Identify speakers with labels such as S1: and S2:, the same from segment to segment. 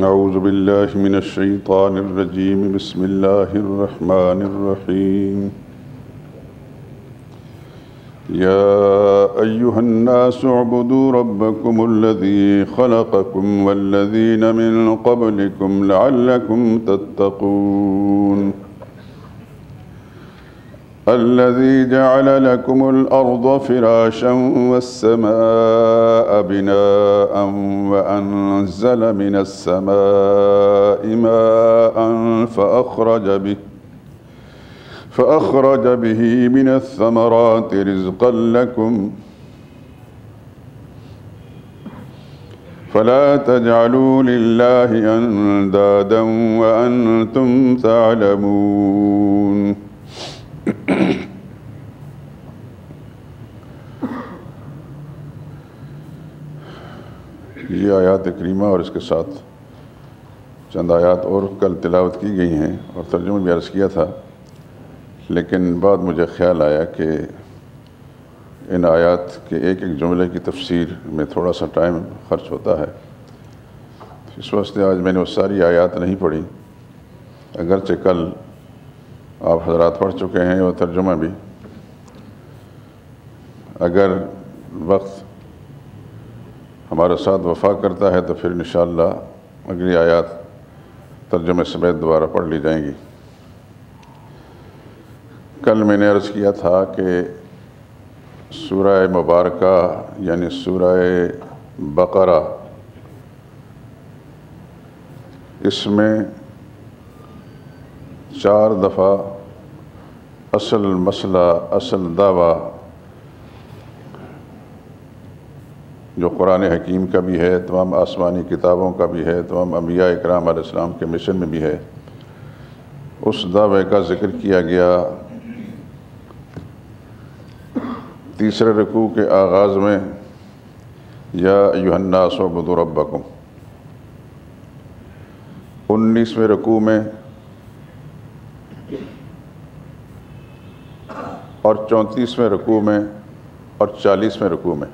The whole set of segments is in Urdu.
S1: اعوذ باللہ من الشیطان الرجیم بسم اللہ الرحمن الرحیم یا ایہا الناس اعبدوا ربکم الذی خلقکم والذین من قبلکم لعلکم تتقون الذي جعل لكم الأرض فراشا والسماء بناء وأنزل من السماء ماء فأخرج به من الثمرات رزقا لكم فلا تجعلوا لله أندادا وأنتم تعلمون یہ آیات کریمہ اور اس کے ساتھ چند آیات اور کل تلاوت کی گئی ہیں اور ترجمہ بھی عرض کیا تھا، لیکن بعد مجھے خیال آیا کہ ان آیات کے ایک ایک جملے کی تفسیر میں تھوڑا سا ٹائم خرچ ہوتا ہے، اس واسطے آج میں نے وہ ساری آیات نہیں پڑھی، اگرچہ کل آپ حضرات پڑھ چکے ہیں اور ترجمہ بھی۔ اگر وقت ہمارے ساتھ وفا کرتا ہے تو پھر انشاءاللہ اگلی آیات ترجمے سمیت دوبارہ پڑھ لی جائیں گی۔ کل میں نے عرض کیا تھا کہ سورہ مبارکہ یعنی سورہ بقرہ، اس میں 4 دفعہ اصل مسئلہ، اصل دعویٰ جو قرآن حکیم کا بھی ہے، تمام آسمانی کتابوں کا بھی ہے، تمام انبیاء اکرام علیہ السلام کے مشن میں بھی ہے، اس دعوے کا ذکر کیا گیا تیسرے رکوع کے آغاز میں، یا ایھا الناس اعبدوا ربکم۔ 19ویں رکوع میں اور 34ویں رکوع میں اور 40ویں رکوع میں۔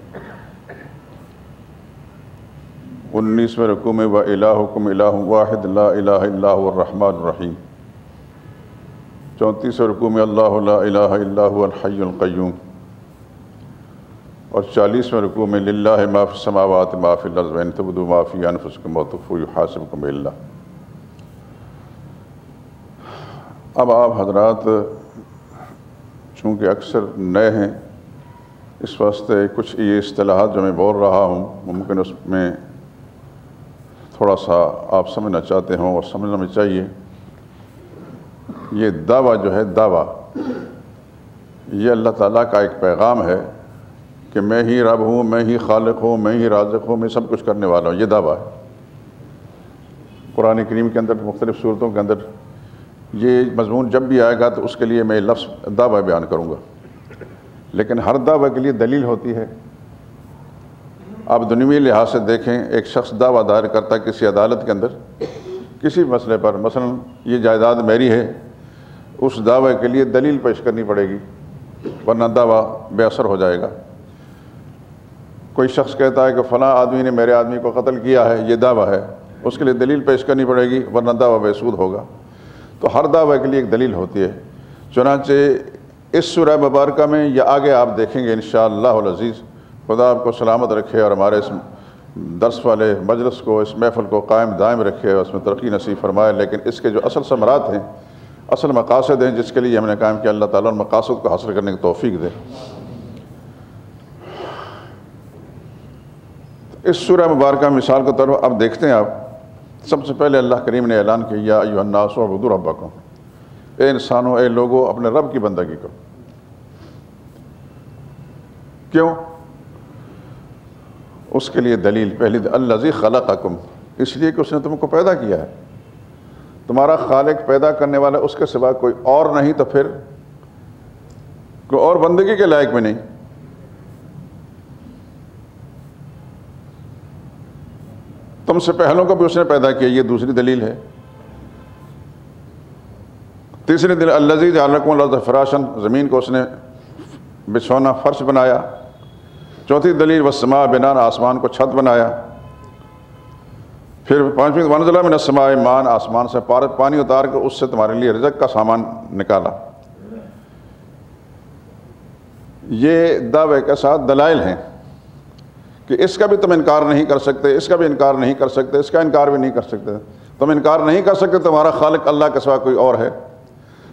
S1: 19ویں رکوع میں وَإِلَٰهُكُمْ إِلَٰهٌ وَاحِدٌ لَا إِلَٰهَ إِلَّا هُوَ الرَّحْمَٰنُ الرَّحِيمُ۔ 34ویں رکوع میں اللَّهُ لَا إِلَٰهَ إِلَّا هُوَ الْحَيُّ الْقَيُّومُ، اور 40ویں رکوع میں لِلَّهِ مَا فِي السَّمَاوَاتِ مَا فِي الْأَرْضِ وَإِن تُبْدُوا مَا فِي أَنفُسِكُمْ وَتُخْفُوهُ يُحَاسِبْكُم بِهِ اللَّهُ۔ اب آپ حضرات چونکہ اکثر نئے ہیں، اس واسطے کچھ یہ اصطلاحات جو میں بول رہا ہوں ممکن اس میں تھوڑا سا آپ سمجھنا چاہتے ہوں اور سمجھنا بھی چاہیے۔ یہ دعویٰ جو ہے، دعویٰ یہ اللہ تعالیٰ کا ایک پیغام ہے کہ میں ہی رب ہوں، میں ہی خالق ہوں، میں ہی رازق ہوں، میں سب کچھ کرنے والا ہوں، یہ دعویٰ ہے۔ قرآن کریم کے اندر مختلف صورتوں کے اندر یہ مضمون جب بھی آئے گا تو اس کے لیے میں لفظ دعویٰ بیان کروں گا، لیکن ہر دعویٰ کے لیے دلیل ہوتی ہے۔ آپ دنیوی لحاظ سے دیکھیں، ایک شخص دعویٰ دائر کرتا ہے کسی عدالت کے اندر کسی مسئلے پر، مثلا یہ جائیداد میری ہے، اس دعوے کے لیے دلیل پیش کرنی پڑے گی ورنہ دعویٰ بے اثر ہو جائے گا۔ کوئی شخص کہتا ہے کہ فلاں آدمی نے میرے آدمی کو قتل کیا ہے، یہ دعویٰ ہے، اس کے لیے دلیل پیش کرنی پڑے گی ورنہ دعویٰ بے سود ہوگا۔ تو ہر دعوے کے لیے ایک دلیل ہوتی ہے۔ چنانچہ اس سورہ مبارکہ میں یا آگے آپ دیکھیں گے انشاءاللہ العزیز، خدا آپ کو سلامت رکھے اور ہمارے اس درس والے مجلس کو، اس محفل کو قائم دائم رکھے اور اس میں ترقی نصیب فرمائے، لیکن اس کے جو اصل ثمرات ہیں، اصل مقاصد ہیں جس کے لیے ہم نے قائم کیا، اللہ تعالیٰ ان مقاصد کو حاصل کرنے کی توفیق دے۔ اس سورہ مبارکہ مثال کے طور پر اب دیکھتے ہیں آپ، سب سے پہلے اللہ کریم نے اعلان کیا یا ایھا الناس اعبدوا ربکم، اے انسانوں، اے لوگو، اپنے رب کی بندگی کرو۔ کیوں؟ اس کے لیے دلیل پہلی الذی خلقکم، اس لیے کہ اس نے تم کو پیدا کیا ہے، تمہارا خالق پیدا کرنے والا اس کے سوا کوئی اور نہیں، تو پھر کوئی اور بندگی کے لائق بھی نہیں۔ تم سے پہلوں کو بھی اس نے پیدا کیا، یہ دوسری دلیل ہے۔ تیسری دلیل الذی جعل لکم الارض فراشا، زمین کو اس نے بچھونا فرش بنایا۔ چوتھی دلیل والسماء بناء، آسمان کو چھت بنایا۔ پھر پانچویں وَنَزَلَ مِنَ السَّمَاءِ مَاءً، آسمان سے پانی اتار کر اس سے تمہارے لیے رزق کا سامان نکالا۔ یہ دعوے کے ساتھ دلائل ہیں کہ اس کا بھی تم انکار نہیں کر سکتے، اس کا بھی انکار نہیں کر سکتے، اس کا انکار بھی نہیں کر سکتے۔ تم انکار نہیں کر سکتے تمہارا خالق اللہ کے سوا کوئی اور ہے۔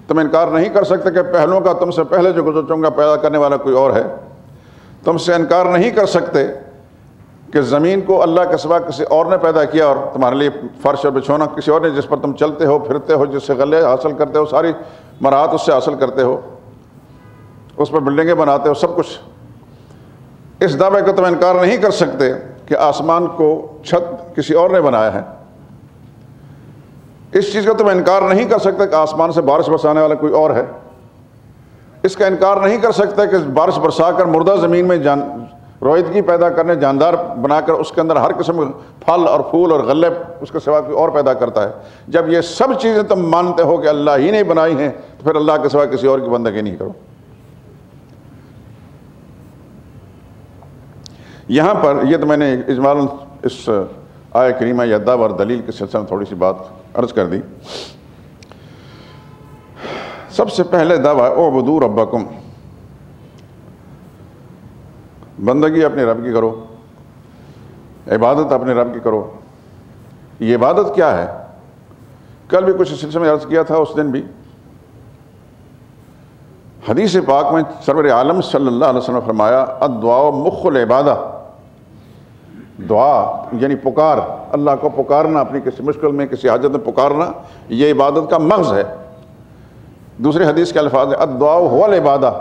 S1: تم انکار نہیں کر سکتے کہ پہلوں کا تم سے پہلے جو گزر چکا پیدا کرنے والا کوئی اور ہے۔ تم سے انکار نہیں کر سکتے کہ زمین کو اللہ کے سوا کسی اور نے پیدا کیا اور تمہارے لیے فرش اور بچھونا کسی اور نے، جس پر تم چلتے ہو پھرتے ہو، جس سے غلے حاصل کرتے ہو، ساری مراحت اس سے حاصل کرتے ہو، اس پر بلڈنگیں بناتے ہو، سب کچھ۔ اس دعوے کو تم انکار نہیں کر سکتے کہ آسمان کو چھت کسی اور نے بنایا ہے۔ اس چیز کو تم انکار نہیں کر سکتے کہ آسمان سے بارش برسانے والا کوئی اور ہے۔ اس کا انکار نہیں کر سکتے کہ بارش برسا کر مردہ زمین میں رویدگی پیدا کرنے، جاندار بنا کر اس کے اندر ہر قسم کے پھل اور پھول اور غلے اس کے سوا کوئی اور پیدا کرتا ہے۔ جب یہ سب چیزیں تم مانتے ہو کہ اللہ ہی نے بنائی ہیں تو پھر اللہ کے سوا کسی اور کی بندگی نہیں کرو۔ یہاں پر یہ تو میں نے اجمالاً اس آیہ کریمہ یا دعوی اور دلیل کے سلسلے میں تھوڑی سی بات عرض کر دی۔ سب سے پہلے دعویٰ اعبدوا ربکم، بندگی اپنے رب کی کرو، عبادت اپنے رب کی کرو۔ یہ عبادت کیا ہے؟ کل بھی کچھ سلسلے میں عرض کیا تھا، اس دن بھی حدیث پاک میں سرور عالم صلی اللہ علیہ وسلم نے فرمایا الدعاء مخ العبادہ، دعا یعنی پکار، اللہ کو پکارنا، اپنی کسی مشکل میں کسی حاجت میں پکارنا، یہ عبادت کا مغز ہے۔ دوسری حدیث کے الفاظ ہے الدعاء هو العبادہ،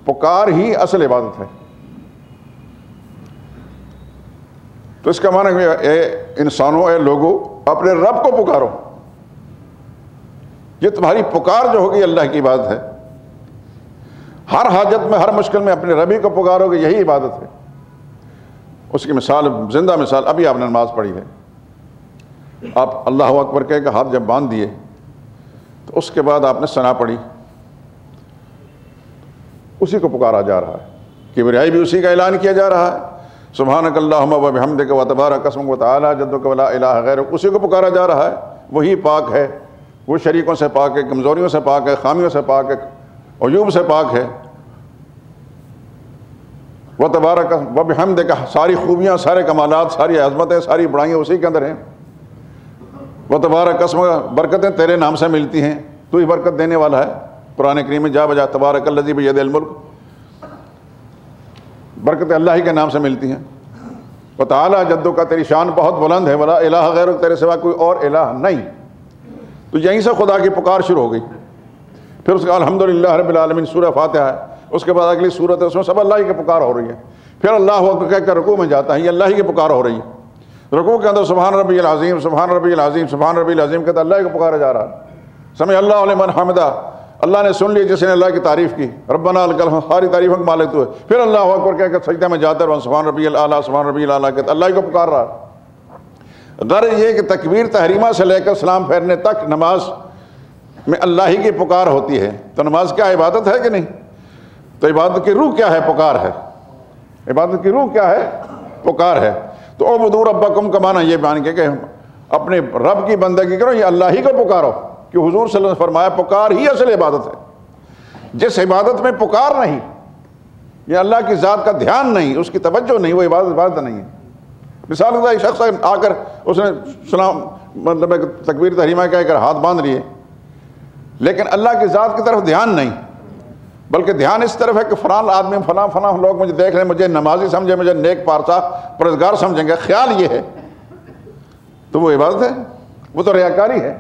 S1: پکار ہی اصل عبادت ہے۔ تو اس کا معنی ہے اے انسانوں، اے لوگوں، اپنے رب کو پکارو۔ یہ تمہاری پکار جو ہوگی اللہ کی عبادت ہے۔ ہر حاجت میں، ہر مشکل میں اپنے رب ہی کو پکارو گے، یہی عبادت ہے۔ اس کی مثال، زندہ مثال، ابھی آپ نے نماز پڑھی ہے، آپ اللہ اکبر کہہ کے ہاتھ جب باندھ دیے تو اس کے بعد آپ نے ثنا پڑھی، اسی کو پکارا جا رہا ہے، کبریائی بھی اسی کا اعلان کیا جا رہا ہے، سبحانک اللہم و بحمدک و تبارک اسمک و تعالی جدک و لا الہ غیرک، اسی کو پکارا جا رہا ہے۔ وہی پاک ہے، وہ شریکوں سے پاک ہے، کمزوریوں سے پاک ہے، خامیوں سے پاک ہے، عیوب سے پاک ہے۔ و تبارک و بحمدک، ساری خوبیاں، سارے کمالات، ساری عظمتیں، ساری بڑائیاں اسی کے اندر ہیں۔ و تبارک اسمک، برکتیں تیرے نام سے ملتی ہیں، تو ہی برکت دینے والا ہے۔ قرآن کریم میں جا بجا تبارک الذی بیدہ الملک، برکتیں اللہ ہی کے نام سے ملتی ہیں۔ وتعالی جدک، کا تیری شان بہت بلند ہے، ولا الہ غیرک، تیرے سوا کوئی اور الہ نہیں۔ تو یہیں سے خدا کی پکار شروع ہو گئی۔ پھر اس کا الحمدللہ رب العالمین سورہ فاتحہ ہے، اس کے بعد اگلی سورت ہے، اس میں سب اللہ ہی کی پکار ہو رہی ہے۔ پھر اللہ اکبر کہہ کر رکوع میں جاتا ہے، یہ اللہ ہی کی پکار ہو رہی ہے۔ رکوع کے اندر سبحان ربی العظیم، سبحان ربی العظیم، سبحان ربی العظیم کہتا ہے، اللہ ہی کو پکارا جا رہا ہے۔ سمع اللہ لمن حمدہ، اللہ نے سن لی جس نے اللہ کی تعریف کی، ربنا لک الحمد، ساری تعریفوں کے مالک تو ہے۔ پھر اللہ اکبر کہہ کر سجدہ میں جاتا ہے، سبحان ربی الاعلیٰ، سبحان ربی الاعلیٰ کہتا ہے، اللہ ہی کو پکار رہا ہے۔ غرض یہ کہ تکبیر تحریمہ سے لے کر سلام پھیرنے تک نماز میں اللہ ہی کی پکار ہوتی ہے۔ تو نماز کیا عبادت ہے کہ نہیں؟ تو عبادت کی روح کیا ہے؟ پکار ہے۔ عبادت کی روح کیا ہے؟ پکار ہے۔ تو اعبدوا ربکم کا معنی یہ بیان کیا کہ اپنے رب کی بندگی کرو، یہ اللہ ہی کو پکارو، کہ حضور صلی اللہ علیہ وسلم نے فرمایا پکار ہی اصل عبادت ہے۔ جس عبادت میں پکار نہیں، یہ اللہ کی ذات کا دھیان نہیں، اس کی توجہ نہیں، وہ عبادت نہیں ہے۔ مثال کا ایک شخص آ کر اس نے سلام مطلب تکبیر تحریمہ کہہ کر ہاتھ باندھ لیے، لیکن اللہ کی ذات کی طرف دھیان نہیں، بلکہ دھیان اس طرف ہے کہ فلان آدمی، فلاں لوگ مجھے دیکھ رہے ہیں، مجھے نمازی سمجھے، مجھے نیک پارسا پرہیزگار سمجھیں گے، خیال یہ ہے، تو وہ عبادت ہے، وہ تو ریاکاری ہے۔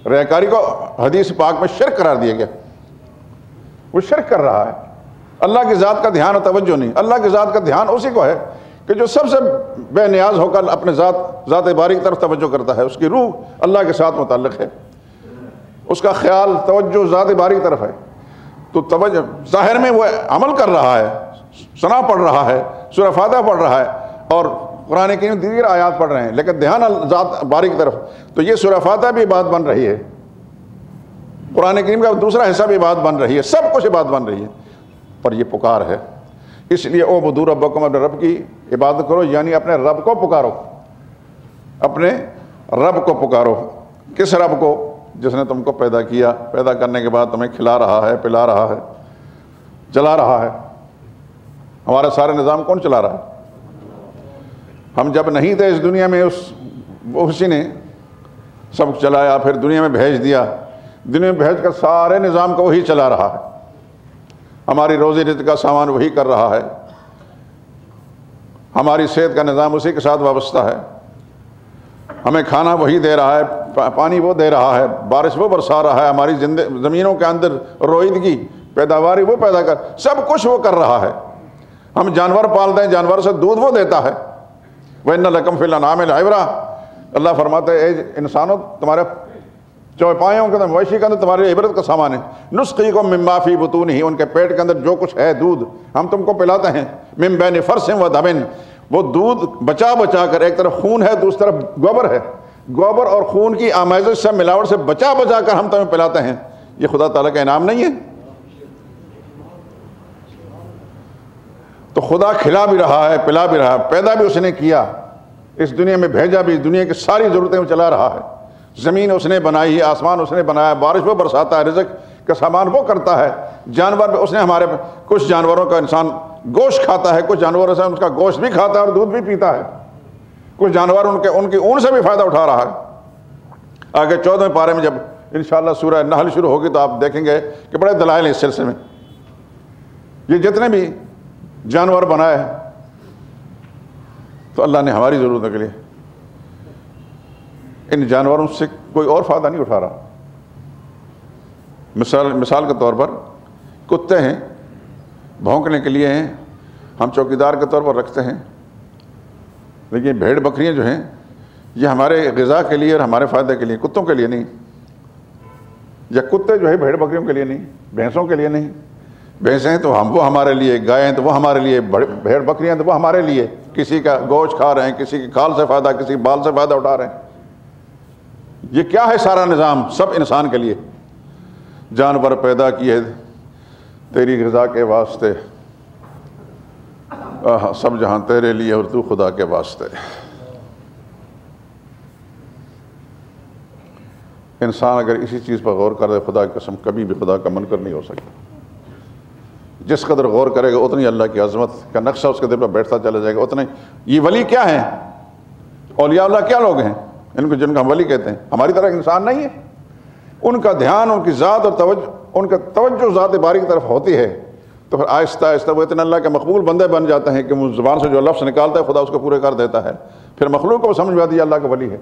S1: ریاکاری کو حدیث پاک میں شرک قرار دیا گیا، وہ شرک کر رہا ہے۔ اللہ کی ذات کا دھیان اور توجہ نہیں۔ اللہ کی ذات کا دھیان اسی کو ہے کہ جو سب سے بے نیاز ہو کر اپنے ذات باری کی طرف توجہ کرتا ہے، اس کی روح اللہ کے ساتھ متعلق ہے، اس کا خیال توجہ ذات باری کی طرف ہے۔ تو توجہ ظاہر میں وہ عمل کر رہا ہے، ثنا پڑھ رہا ہے، سورہ فاتحہ پڑھ رہا ہے اور قرآن کریم دیگر آیات پڑھ رہے ہیں، لیکن دھیان ذات باری کی طرف۔ تو یہ سورہ فاتحہ بھی عبادت بن رہی ہے، قرآن کریم کا دوسرا حصہ بھی عبادت بن رہی ہے، سب کچھ عبادت بن رہی ہے، اور یہ پکار ہے۔ اس لیے اعبدوا ربکم، اپنے رب کی عبادت کرو، یعنی اپنے رب کو پکارو۔ اپنے رب کو پکارو۔ کس رب کو؟ جس نے تم کو پیدا کیا، پیدا کرنے کے بعد تمہیں کھلا رہا ہے، پلا رہا ہے، چلا رہا ہے۔ ہمارا سارے نظام کون چلا رہا ہے؟ ہم جب نہیں تھے اس دنیا میں اسی نے سب چلایا، پھر دنیا میں بھیج دیا، دنیا میں بھیج کر سارے نظام کو وہی چلا رہا ہے۔ ہماری روزی رزق کا سامان وہی کر رہا ہے، ہماری صحت کا نظام اسی کے ساتھ وابستہ ہے، ہمیں کھانا وہی دے رہا ہے، پانی وہ دے رہا ہے، بارش وہ برسا رہا ہے، ہماری زمینوں کے اندر روئیدگی، پیداواری وہ پیدا کر، سب کچھ وہ کر رہا ہے۔ ہم جانور پالتے ہیں، جانور سے دودھ وہ دیتا ہے۔ وَإِنَّ لَكُمْ فِي الْأَنْعَامِ لَعِبْرَةً، اللہ فرماتے ہیں اے انسانوں، تمہارے چوپایوں کے اندر، مویشی کے اندر تمہارے عبرت کا سامان ہے۔ نُسْقِيكُم مِّمَّا فِي بُطُونِهِ، ان کے پیٹ کے اندر جو کچھ ہے دودھ ہم تم کو پلاتے ہیں۔ مِن بَيْنِ فَرْثٍ وَدَمٍ، وہ دودھ بچا بچا کر، ایک طرف خون ہے دوسری طرف گوبر ہے، گوبر اور خون کی آمیزش سے، ملاوٹ سے بچا بچا کر ہم تمہیں پلاتے ہیں۔ یہ خدا تعالیٰ کا انعام نہیں ہے؟ تو خدا کھلا بھی رہا ہے، پلا بھی رہا ہے، پیدا بھی اس نے کیا، اس دنیا میں بھیجا بھی، دنیا کی ساری ضرورتیں وہ چلا رہا ہے۔ زمین اس نے بنائی ہے، آسمان اس نے بنایا، بارش وہ برساتا ہے، رزق کا سامان وہ کرتا ہے، جانور اس نے ہمارے، کچھ جانوروں کا انسان گوشت کھاتا ہے، کچھ جانوروں سے ان کا گوشت بھی کھاتا ہے اور دودھ بھی پیتا ہے، کچھ جانور ان کی اون سے بھی فائدہ اٹھا رہا ہے۔ آگے 14ویں پارے میں جب انشاءاللہ سورہ نحل شروع ہوگی تو آپ دیکھیں گے کہ بڑے دلائل ہیں اس سلسلے میں۔ یہ جتنے بھی جانور بنائے تو اللہ نے ہماری ضرورتوں کے لیے، ان جانوروں سے کوئی اور فائدہ نہیں اٹھا رہا۔ مثال کے طور پر کتے ہیں، بھونکنے کے لیے ہیں، ہم چوکیدار کے طور پر رکھتے ہیں، لیکن بھیڑ بکریاں جو ہیں یہ ہمارے غذا کے لیے اور ہمارے فائدے کے لیے، کتوں کے لیے نہیں۔ یا کتے جو ہے بھیڑ بکریوں کے لیے نہیں، بھینسوں کے لیے نہیں۔ بھینسیں تو وہ ہمارے لیے، گائیں تو وہ ہمارے لیے، بھیڑ بکریاں تو وہ ہمارے لیے، کسی کا گوشت کھا رہے ہیں، کسی کی کھال سے فائدہ، کسی بال سے فائدہ اٹھا رہے ہیں۔ یہ کیا ہے سارا نظام؟ سب انسان کے لیے۔ جانور پیدا کیے تیری غذا کے واسطے، سب جہاں تیرے لیے اور تو خدا کے واسطے۔ انسان اگر اسی چیز پر غور کرے، خدا کی قسم کبھی بھی خدا کا منکر نہیں ہو سکتا۔ جس قدر غور کرے گا اتنی اللہ کی عظمت کا نقشہ اس کے دل پر بیٹھتا چلا جائے گا، اتنے۔ یہ ولی کیا ہیں؟ اولیاء اللہ کیا لوگ ہیں ان کو جن کو ہم ولی کہتے ہیں؟ ہماری طرح انسان نہیں ہے۔ ان کا دھیان، ان کی ذات اور توجہ، ان کا توجہ ذات باری کی طرف ہوتی ہے تو پھر آہستہ آہستہ وہ اتنے اللہ کے مقبول بندے بن جاتے ہیں کہ وہ زبان سے جو لفظ نکالتا ہے خدا اس کو پورے کر دیتا ہے، پھر مخلوق کو سمجھ میں آتی ہے اللہ کا ولی ہے۔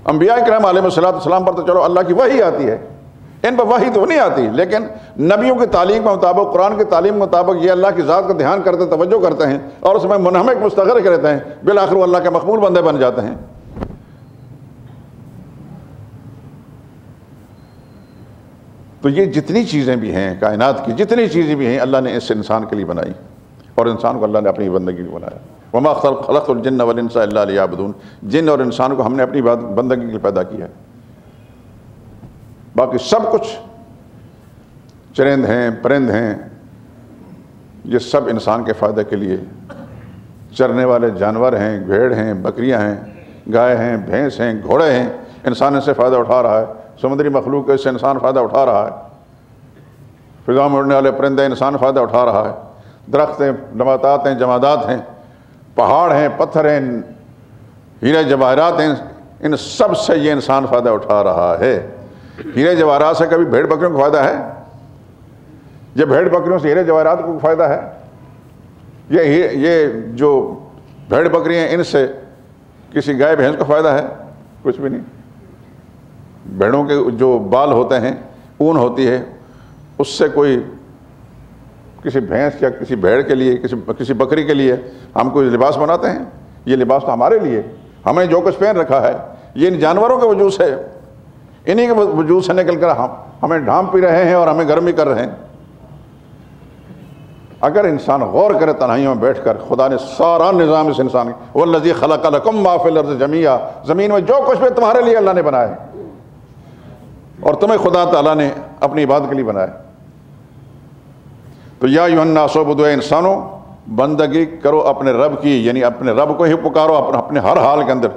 S1: انبیاء کرام علیہ السلام پر تو چلو اللہ کی وحی آتی ہے، ان پر وحی تو نہیں آتی، لیکن نبیوں کی تعلیم کے مطابق، قرآن کی تعلیم کے مطابق یہ اللہ کی ذات کا دھیان کرتے، توجہ کرتے ہیں اور اس میں منہمک مستغرق رہتے ہیں، بالآخر وہ اللہ کے مقبول بندے بن جاتے ہیں۔ تو یہ جتنی چیزیں بھی ہیں کائنات کی، جتنی چیزیں بھی ہیں اللہ نے اس انسان کے لیے بنائی، اور انسان کو اللہ نے اپنی بندگی کے لیے بنایا۔ وما خلقت الجن والانس الا لیعبدون، جن اور انسان کو ہم نے اپنی بندگی کے لیے پیدا کیا ہے۔ باقی سب کچھ، چرند ہیں، پرند ہیں، یہ سب انسان کے فائدے کے لیے، چرنے والے جانور ہیں، بھیڑ ہیں، بکریاں ہیں، گائے ہیں، بھینس ہیں، گھوڑے ہیں، انسان ان سے فائدہ اٹھا رہا ہے۔ سمندری مخلوق اس سے انسان فائدہ اٹھا رہا ہے، فضا میں اڑنے والے پرندے انسان فائدہ اٹھا رہا ہے، درخت ہیں، نباتات ہیں، جمادات ہیں، پہاڑ ہیں، پتھر ہیں، ہیرے جواہرات ہیں، ان سب سے یہ انسان فائدہ اٹھا رہا ہے۔ ہیرے جواہرات سے کبھی بھیڑ بکریوں کو فائدہ ہے؟ یہ بھیڑ بکریوں سے ہیرے جواہرات کو فائدہ ہے؟ یہ جو بھیڑ بکری ہیں ان سے کسی گائے بھینس کو فائدہ ہے؟ کچھ بھی نہیں۔ بھیڑوں کے جو بال ہوتے ہیں، اون ہوتی ہے، اس سے کوئی کسی بھینس یا کسی بھیڑ کے لیے، کسی بکری کے لیے ہم کوئی لباس بناتے ہیں؟ یہ لباس تو ہمارے لیے، ہمیں جو کچھ پہن رکھا ہے یہ ان جانوروں کے وجود سے، انہی کے وجود سے نکل کر ہمیں ڈھانپ بھی رہے ہیں اور ہمیں گرم بھی کر رہے ہیں۔ اگر انسان غور کرے تنہائیوں میں بیٹھ کر، خدا نے سارا نظام اس انسان والذی خلق لکم ما فی الارض جمیعا، زمین میں جو کچھ بھی تمہارے لیے اللہ نے بنایا ہے، اور تمہیں خدا تعالیٰ نے اپنی عبادت کے لیے بنایا۔ تو یا ایھا الناس اعبدوا، انسانوں بندگی کرو اپنے رب کی، یعنی اپنے رب کو ہی پکارو اپنے ہر حال کے اندر۔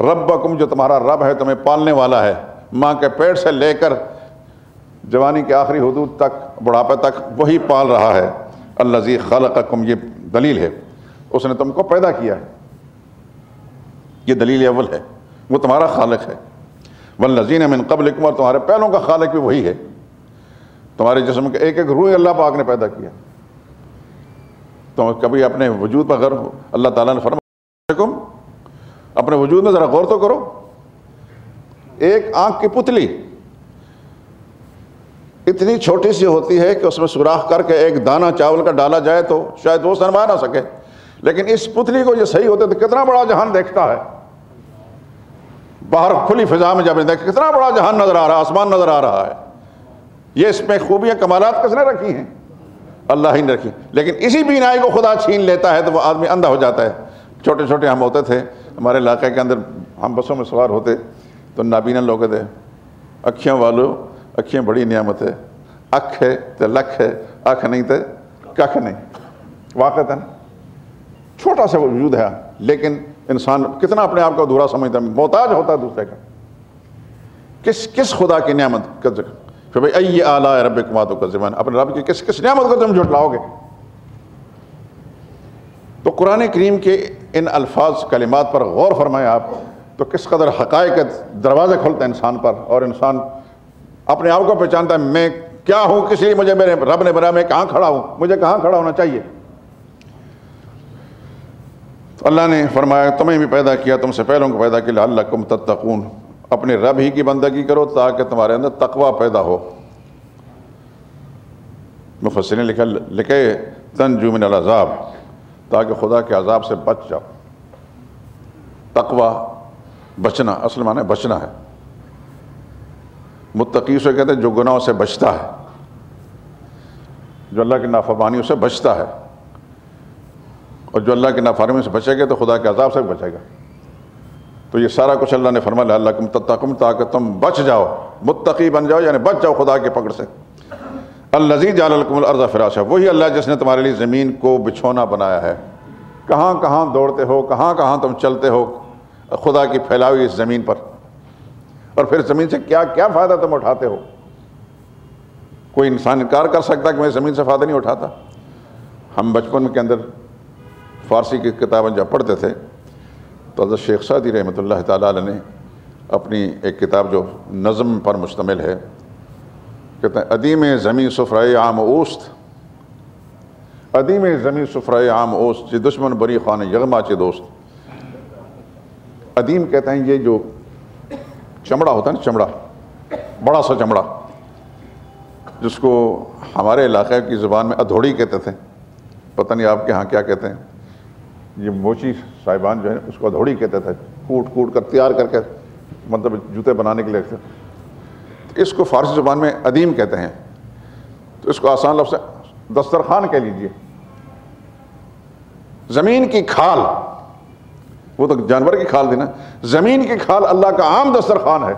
S1: ربکم، جو تمہارا رب ہے، تمہیں پالنے والا ہے، ماں کے پیٹ سے لے کر جوانی کے آخری حدود تک، بڑھاپے تک وہی پال رہا ہے۔ الذی خلقکم، یہ دلیل ہے، اس نے تم کو پیدا کیا ہے، یہ دلیل اول ہے، وہ تمہارا خالق ہے۔ والذین من قبلکم، اور تمہارے پہلوں کا خالق بھی وہی ہے، تمہارے جسم کے ایک ایک روح اللہ پاک نے پیدا کیا۔ تو کبھی اپنے وجود پر غور، اللہ تعالیٰ نے فرمایا اپنے وجود میں ذرا غور تو کرو۔ ایک آنکھ کی پتلی اتنی چھوٹی سی ہوتی ہے کہ اس میں سوراخ کر کے ایک دانہ چاول کا ڈالا جائے تو شاید وہ سنوا نہ سکے، لیکن اس پتلی کو یہ صحیح ہوتے تو کتنا بڑا جہان دیکھتا ہے۔ باہر کھلی فضا میں جب دیکھیں کتنا بڑا جہان نظر آ رہا ہے، آسمان نظر آ رہا ہے۔ یہ اس میں خوبیاں کمالات کس نے رکھی ہیں؟ اللہ ہی نے رکھی۔ لیکن اسی بینائی کو خدا چھین لیتا ہے تو وہ آدمی اندھا ہو جاتا ہے۔ چھوٹے چھوٹے ہم ہوتے تھے، ہمارے علاقے کے اندر ہم بسوں میں سوار ہوتے تو نابینا لوگ تھے، اکھیاں والو، اکھیاں بڑی نعمت ہے، اکھ ہے تو لکھ ہے، اکھ نہیں تو ککھ نہیں۔ واقعتاً چھوٹا سا وجود ہے، لیکن انسان کتنا اپنے آپ کو ادھورا سمجھتا ہے، محتاج ہوتا ہے دوسرے کا۔ کس خدا کی نعمت کا ذکر، کہ بھئی ای آلاء ربکما تکذبان، اپنے رب کی کس نعمت کو تم جھٹلاؤ گے؟ تو قرآن کریم کے ان الفاظ کلمات پر غور فرمائیں آپ، تو کس قدر حقائق کے دروازے کھلتے ہیں انسان پر، اور انسان اپنے آپ کو پہچانتا ہے میں کیا ہوں، کس لیے مجھے میرے رب نے بنایا، میں کہاں کھڑا ہوں، مجھے کہاں کھڑا ہونا چاہیے۔ تو اللہ نے فرمایا تمہیں بھی پیدا کیا، تم سے پہلوں کو پیدا کیا، لعلکم تتقون، اپنے رب ہی کی بندگی کرو تاکہ تمہارے اندر تقوی پیدا ہو۔ مفسرین نے لکھے تنجو من العذاب، تاکہ خدا کے عذاب سے بچ جاؤ۔ تقوی بچنا، اصل معنی بچنا ہے۔ متقی سے کہتے ہیں جو گناہوں سے بچتا ہے، جو اللہ کی نافرمانیوں سے بچتا ہے، اور جو اللہ کی نافرمانی سے بچے گا تو خدا کے عذاب سے بچے گا۔ تو یہ سارا کچھ اللہ نے فرمایا لعلکم تتقون، تاکہ تم بچ جاؤ، متقی بن جاؤ، یعنی بچ جاؤ خدا کے پکڑ سے۔ الذی جعل لکم الارض فراشا، وہی اللہ جس نے تمہارے لیے زمین کو بچھونا بنایا ہے۔ کہاں کہاں دوڑتے ہو، کہاں کہاں تم چلتے ہو خدا کی پھیلائی ہوئی اس زمین پر، اور پھر زمین سے کیا کیا فائدہ تم اٹھاتے ہو۔ کوئی انسان انکار کر سکتا کہ میں زمین سے فائدہ نہیں اٹھاتا؟ ہم بچپن کے اندر فارسی کی کتابیں جب پڑھتے تھے تو حضرت شیخ سعدی رحمۃ اللہ تعالیٰ علیہ نے اپنی ایک کتاب جو نظم پر مشتمل ہے، کہتے ہیں ادیم زمین سفرۂ عام اوست، ادیم زمین سفرۂ عام اوست، جی دشمن بری خان یغما چے دوست۔ ادیم کہتے ہیں یہ جو چمڑا ہوتا ہے نا، چمڑا، بڑا سا چمڑا، جس کو ہمارے علاقے کی زبان میں ادھوڑی کہتے تھے، پتہ نہیں آپ کے ہاں کیا کہتے ہیں۔ یہ موچی صاحبان جو ہے اس کو ادھوڑی کہتے تھے، کوٹ کوٹ کر تیار کر کے مطلب جوتے بنانے کے لیے رکھتے تھے۔ اس کو فارسی زبان میں ادیم کہتے ہیں، تو اس کو آسان لفظ دسترخوان کہہ لیجئے۔ زمین کی کھال، وہ تو جانور کی کھال تھی نا، زمین کی کھال اللہ کا عام دسترخوان ہے۔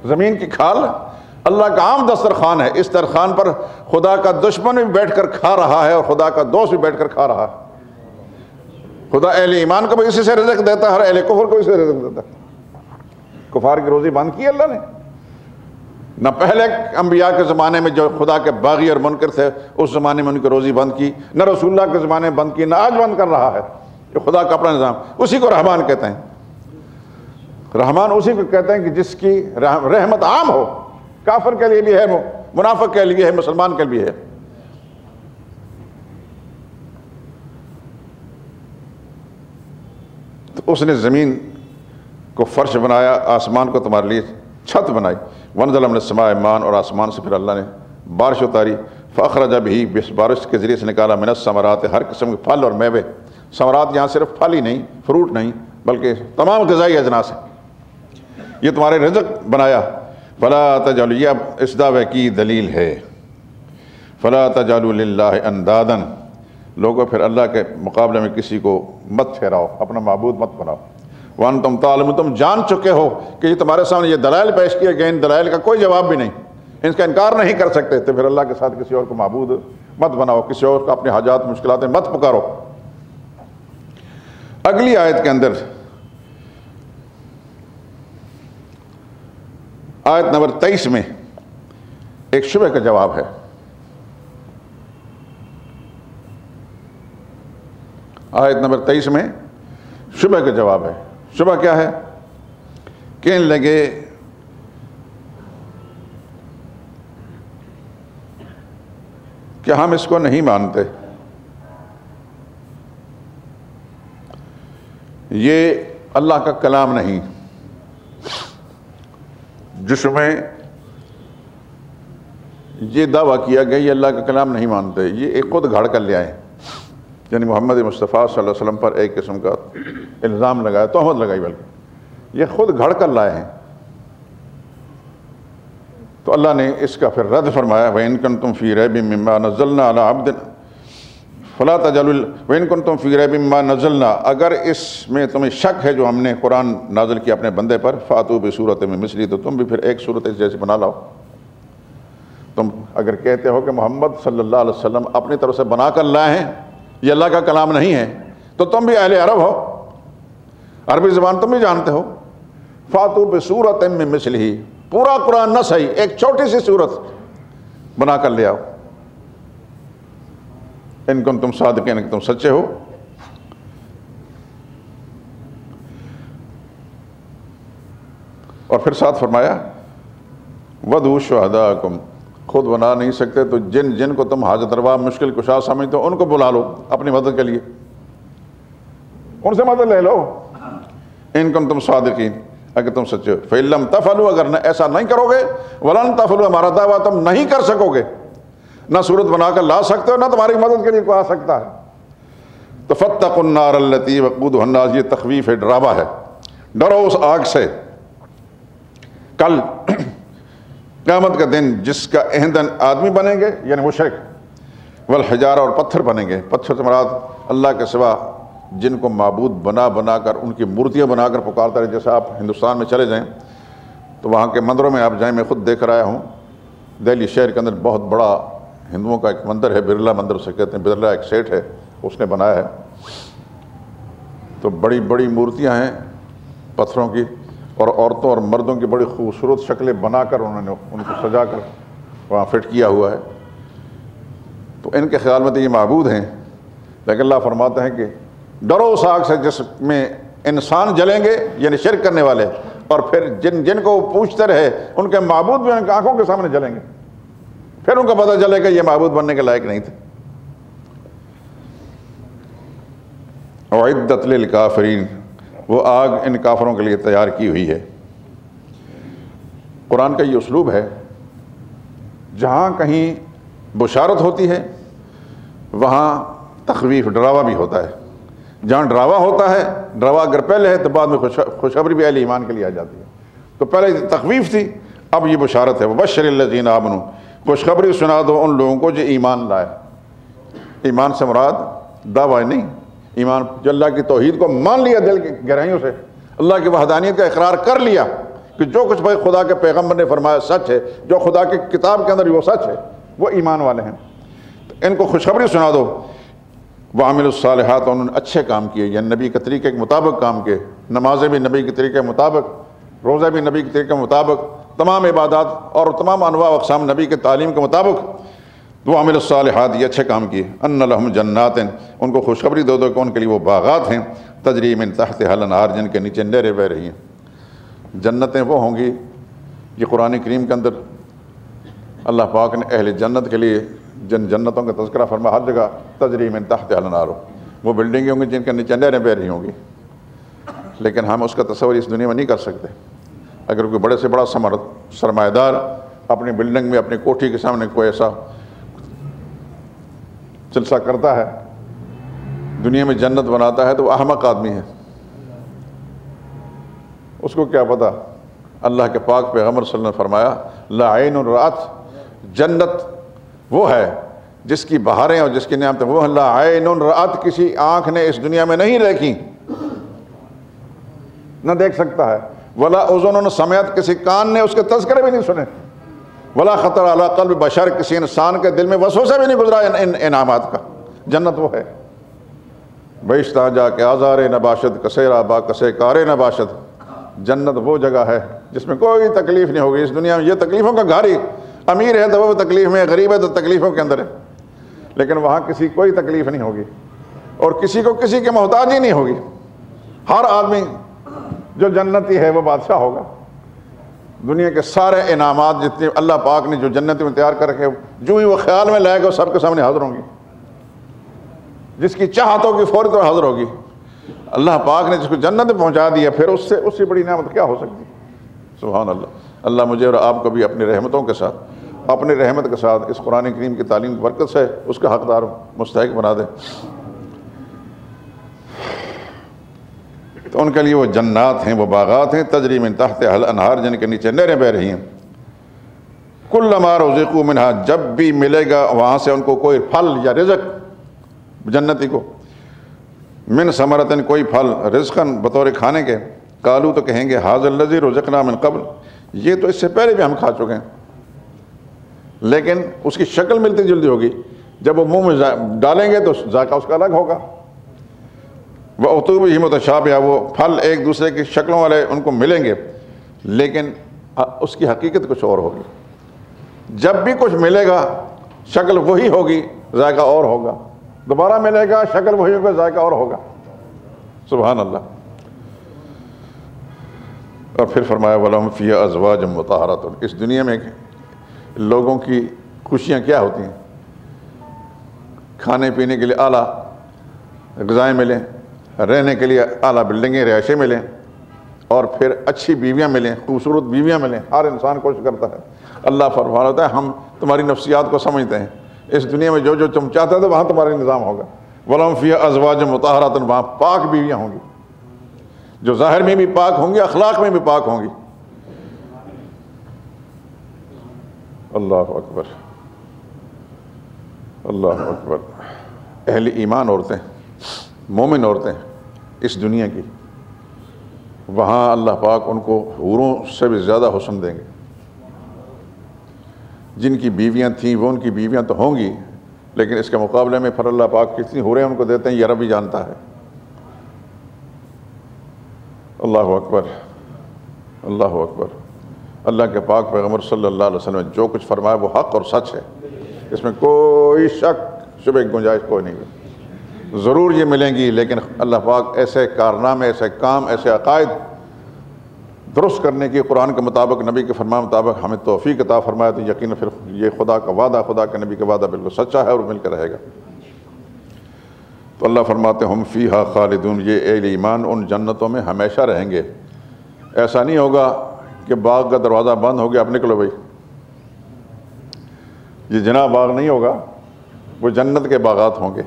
S1: زمین کی کھال اللہ کا عام دسترخوان ہے۔ اس دسترخوان پر خدا کا دشمن بھی بیٹھ کر کھا رہا ہے اور خدا کا دوست بھی بیٹھ کر کھا رہا ہے۔ خدا اہل ایمان کو بھی اسی سے رزق دیتا ہے، ہر اہل کفر کو اسی سے رزق دیتا ہے۔ کفار کی روزی بند کی اللہ نے؟ نہ پہلے انبیاء کے زمانے میں جو خدا کے باغی اور منکر تھے اس زمانے میں ان کی روزی بند کی، نہ رسول اللہ کے زمانے میں بند کی، نہ آج بند کر رہا ہے۔ یہ خدا کا اپنا نظام، اسی کو رحمان کہتے ہیں۔ رحمان اسی کو کہتے ہیں کہ جس کی رحمت عام ہو، کافر کے لیے بھی ہے، منافق کے لیے ہے، مسلمان کے لیے ہے۔ تو اس نے زمین کو فرش بنایا، آسمان کو تمہارے لیے چھت بنائی۔ وَنَزَلَ مِنَ السَّمَاءِ مَاءً، اور آسمان سے پھر اللہ نے بارش اتاری۔ فَأَخْرَجَ بِهِ، اس بارش کے ذریعے سے نکالا مِنَ الثَّمَرَاتِ، ہر قسم کے پھل اور میوے۔ ثمرات یہاں صرف پھل ہی نہیں، فروٹ نہیں، بلکہ تمام غذائی اجناس ہیں۔ یہ تمہارے رزق بنایا۔ فَلَا تَجْعَلُوا، یہ اب اس دعوے کی دلیل ہے۔ فَلَا تَجْعَلُوا لِلَّهِ أَنْدَادًا، لوگوں پھر اللہ کے مقابلے میں کسی کو مت ٹھہراؤ، اپنا معبود مت بناؤ۔ وَأَنْتُمْ تَعْلَمُونَ، تم جان چکے ہو کہ یہ تمہارے سامنے یہ دلائل پیش کیے گئے، ان دلائل کا کوئی جواب بھی نہیں، ان کا انکار نہیں کر سکتے، تو پھر اللہ کے ساتھ کسی اور کو معبود مت بناؤ، کسی اور کا اپنے حاجات مشکلات مت پکارو۔ اگلی آیت کے اندر آیت نمبر 23 میں ایک شبہ کا جواب ہے۔ آیت نمبر 23 میں شبہ کا جواب ہے۔ شبہ کیا ہے؟ کہنے لگے کہ ہم اس کو نہیں مانتے، یہ اللہ کا کلام نہیں، جس میں یہ دعویٰ کیا گیا یہ اللہ کا کلام نہیں مانتے، یہ ایک خود گھڑ کر لے آئے، یعنی محمد مصطفیٰ صلی اللہ علیہ وسلم پر ایک قسم کا الزام لگایا، تہمت لگائی، بلکہ یہ خود گھڑ کر لائے ہیں۔ تو اللہ نے اس کا پھر رد فرمایا، وَإِن كُنتُمْ فِي رَيْبٍ مِّمَّا نَزَّلْنَا عَلَىٰ عَبْدٍا فَلَا تَجْعَلُوا وَإِن كُنتُمْ فِي رَيْبٍ مِّمَّا نَزَّلْنَا، اگر اس میں تمہیں شک ہے جو ہم نے قرآن نازل کیا اپنے بندے پر، فَأْتُوا بِسُورَةٍ مِّن مِثْلِهِ، تو تم بھی پھر ایک صورت اس جیسی بنا لاؤ۔ تم اگر کہتے ہو کہ محمد صلی اللہ علیہ وسلم اپنی طرف سے بنا کر لائے ہیں، یہ اللہ کا کلام نہیں ہے، تو تم بھی اہل عرب ہو، عربی زبان تم بھی جانتے ہو، فَأْتُوا بِسُورَةٍ مِّن مِثْلِهِ، پورا قرآن نہ صحیح، ایک چھوٹی سی صورت بنا کر لے آؤ، ان کنتم صادقین، کہ تم سچے ہو۔ اور پھر ساتھ فرمایا وَدْعُوا شُهَدَاءَكُمْ، خود بنا نہیں سکتے تو جن کو تم حاجت روا مشکل کشا سمجھتے ہو ان کو بلا لو اپنی مدد کے لیے، ان سے مدد لے لو، ان کنتم صادقین، اگر تم سچے ہو۔ فَإِن لَمْ تَفْعَلُوا، اگر ایسا نہیں کرو گے، وَلَن تَفْعَلُوا، ہمارا دعویٰ تم نہیں کر سکو گے، نہ صورت بنا کر لا سکتے ہو، نہ تمہاری مدد کے لیے کوئی آ سکتا ہے، تو فَاتَّقُوا النَّارَ الَّتِي وَقُودُهَا النَّاسُ، یہ تخویف ہے، ڈراوا ہے، ڈرو اس آگ سے، کل قیامت کا دن جس کا ایندھن آدمی بنیں گے یعنی مشرک، والحجارہ، اور پتھر بنیں گے، پتھر سے مراد اللہ کے سوا جن کو معبود بنا کر ان کی مورتیاں بنا کر پکارتا رہے۔ جیسے آپ ہندوستان میں چلے جائیں تو وہاں کے مندروں میں آپ جائیں، میں خود دیکھ رہا ہوں، دہلی شہر کے اندر بہت بڑا ہندوؤں کا ایک مندر ہے، برلا مندر اسے کہتے ہیں، برلا ایک سیٹ ہے، اس نے بنایا ہے، تو بڑی بڑی مورتیاں ہیں پتھروں کی، اور عورتوں اور مردوں کی بڑی خوبصورت شکلیں بنا کر انہوں نے ان کو سجا کر وہاں فٹ کیا ہوا ہے۔ تو ان کے خیال میں تو یہ معبود ہیں، لیکن اللہ فرماتا ہے کہ ڈرو اس آگ سے جس میں انسان جلیں گے، یعنی شرک کرنے والے، اور پھر جن کو وہ پوچھتے رہے ان کے معبود بھی ان کی آنکھوں کے سامنے جلیں گے، پھر ان کو پتہ چلے گا یہ معبود بننے کے لائق نہیں تھے۔ اعدت للکافرین، وہ آگ ان کافروں کے لیے تیار کی ہوئی ہے۔ قرآن کا یہ اسلوب ہے، جہاں کہیں بشارت ہوتی ہے وہاں تخویف، ڈراوا بھی ہوتا ہے، جہاں ڈراوا ہوتا ہے، ڈراوا اگر پہلے ہے تو بعد میں خوشخبری بھی اہل ایمان کے لیے آ جاتی ہے۔ تو پہلے تخویف تھی، اب یہ بشارت ہے، وبشر الذین آمنوا، خوشخبری سنا دو ان لوگوں کو جو ایمان لائے۔ ایمان سے مراد دعویٰ نہیں، ایمان جو اللہ کی توحید کو مان لیا دل کی گہرائیوں سے، اللہ کی وحدانیت کا اقرار کر لیا کہ جو کچھ بھائی خدا کے پیغمبر نے فرمایا سچ ہے، جو خدا کی کتاب کے اندر وہ سچ ہے، وہ ایمان والے ہیں۔ تو ان کو خوشخبری سنا دو، وعملوا الصالحات، انہوں نے اچھے کام کیے، یعنی نبی کے طریقے کے مطابق کام کیے، نمازیں بھی نبی کے طریقے کے مطابق، روزہ بھی نبی کے طریقے کے مطابق، تمام عبادات اور تمام انواع و اقسام نبی کے تعلیم کے مطابق، وعملوا الصالحات، یہ اچھے کام کیے، ان لہم جنات، ان کو خوشخبری دو کہ ان کے لیے وہ باغات ہیں، تجری من تحتہا الانہار، جن کے نیچے نہریں بہہ رہی ہیں۔ جنتیں وہ ہوں گی، یہ قرآن کریم کے اندر اللہ پاک نے اہل جنت کے لیے جن جنتوں کا تذکرہ فرما، ہر جگہ تجری من تحتہا الانہار، وہ بلڈنگیں ہوں گی جن کے نیچے نہریں بہہ رہی ہوں گی، لیکن ہم اس کا تصور اس دنیا میں نہیں کر سکتے۔ اگر کوئی بڑے سے بڑا سرمایہ دار اپنی بلڈنگ میں اپنی کوٹھی کے سامنے کوئی ایسا جلسہ کرتا ہے، دنیا میں جنت بناتا ہے، تو وہ احمق آدمی ہے، اس کو کیا پتا۔ اللہ کے پاک پیغمبر صلی اللہ علیہ وسلم نے فرمایا لا عین رأت، جنت وہ ہے جس کی بہاریں اور جس کی نعمتیں، وہ لا عین رأت، کسی آنکھ نے اس دنیا میں نہیں دیکھی، نہ دیکھ سکتا ہے، ولا اذن سمعت، کسی کان نے اس کے تذکرے بھی نہیں سنے، ولا خطر علی قلب بشر، کسی انسان کے دل میں وسوسہ بھی نہیں گزرا ان انعامات کا۔ جنت وہ ہے، بیشتہ جا کے آزار نباشد کسیرا با کسے کار نباشد، جنت وہ جگہ ہے جس میں کوئی تکلیف نہیں ہوگی۔ اس دنیا میں یہ تکلیفوں کا گھر ہی، امیر ہے تو وہ تکلیف میں، غریب ہے تو تکلیفوں کے اندر ہے، لیکن وہاں کسی کوئی تکلیف نہیں ہوگی اور کسی کو کسی کے محتاج ہی نہیں ہوگی۔ ہر آدمی جو جنتی ہے وہ بادشاہ ہوگا۔ دنیا کے سارے انعامات جتنے اللہ پاک نے جو جنتی میں تیار کر رکھے، جو ہی وہ خیال میں لائے گا وہ سب کے سامنے حاضر ہوں گی۔ جس کی چاہت ہوگی فوری طور حاضر ہوگی۔ اللہ پاک نے جس کو جنت میں پہنچا دیا، پھر اس سے بڑی نعمت کیا ہو سکتی؟ سبحان اللہ۔ اللہ مجھے اور آپ کو بھی اپنی رحمتوں کے ساتھ، اپنی رحمت کے ساتھ اس قرآن کریم کی تعلیم کی برکت سے اس کا حقدار مستحق بنا دے۔ تو ان کے لیے وہ جنات ہیں، وہ باغات ہیں، تجری من تحتہا الانہار، جن کے نیچے نہریں بہہ رہی ہیں۔ کلما رزقوا منہا، جب بھی ملے گا وہاں سے ان کو کوئی پھل یا رزق، جنتی کو، من ثمرۃ، کوئی پھل، رزقاً بطور کھانے کے، قالوا تو کہیں گے ھذا الذی رزقنا من قبل، یہ تو اس سے پہلے بھی ہم کھا چکے ہیں، لیکن اس کی شکل ملتی جلدی ہوگی، جب وہ منہ میں ڈالیں گے تو ذائقہ اس کا الگ ہوگا۔ وَأُتُوا بِهِ مُتَشَابِهًا، وہ پھل ایک دوسرے کی شکلوں والے ان کو ملیں گے، لیکن اس کی حقیقت کچھ اور ہوگی۔ جب بھی کچھ ملے گا شکل وہی ہوگی، ذائقہ اور ہوگا، دوبارہ ملے گا شکل وہی ہوگا، ذائقہ اور ہوگا۔ سبحان اللہ۔ اور پھر فرمایا وَلَهُمْ فِيهَا أَزْوَاجٌ مُطَهَّرَةٌ، اس دنیا میں لوگوں کی خوشیاں کیا ہوتی ہیں؟ کھانے پینے کے لیے اعلیٰ غذائیں ملیں، رہنے کے لیے اعلیٰ بلڈنگیں، رہائشیں ملیں، اور پھر اچھی بیویاں ملیں، خوبصورت بیویاں ملیں۔ ہر انسان کوشش کرتا ہے۔ اللہ فرماتا ہے ہم تمہاری نفسیات کو سمجھتے ہیں، اس دنیا میں جو جو تم چاہتے تو وہاں تمہارا نظام ہوگا۔ وَلَهُمْ فِيهَا أَزْوَاجٌ مُطَهَّرَةٌ، وہاں پاک بیویاں ہوں گی، جو ظاہر میں بھی پاک ہوں گی، اخلاق میں بھی پاک ہوں گی۔ اللہ اکبر، اللہ اکبر۔ اہل ایمان عورتیں، مومن عورتیں اس دنیا کی، وہاں اللہ پاک ان کو حوروں سے بھی زیادہ حسن دیں گے۔ جن کی بیویاں تھیں وہ ان کی بیویاں تو ہوں گی، لیکن اس کے مقابلے میں پھر اللہ پاک کتنی حوریں ان کو دیتے ہیں یہ رب ہی جانتا ہے۔ اللہ اکبر، اللہ اکبر۔ اللہ کے پاک پیغمبر صلی اللہ علیہ وسلم نے جو کچھ فرمایا وہ حق اور سچ ہے، اس میں کوئی شک شبہ گنجائش کوئی نہیں ہے۔ ضرور یہ ملیں گی، لیکن اللہ پاک ایسے کارنامے، ایسے کام، ایسے عقائد درست کرنے کی قرآن کے مطابق، نبی کے فرمان مطابق ہمیں توفیق عطا فرمایا، تو یقیناً پھر یہ خدا کا وعدہ، خدا کے نبی کا وعدہ بالکل سچا ہے اور مل کر رہے گا۔ تو اللہ فرماتے ہیں ہم فیہا خالدون، یہ اہل ایمان ان جنتوں میں ہمیشہ رہیں گے۔ ایسا نہیں ہوگا کہ باغ کا دروازہ بند ہو گیا اب نکلو بھائی، یہ جناح باغ نہیں ہوگا، وہ جنت کے باغات ہوں گے۔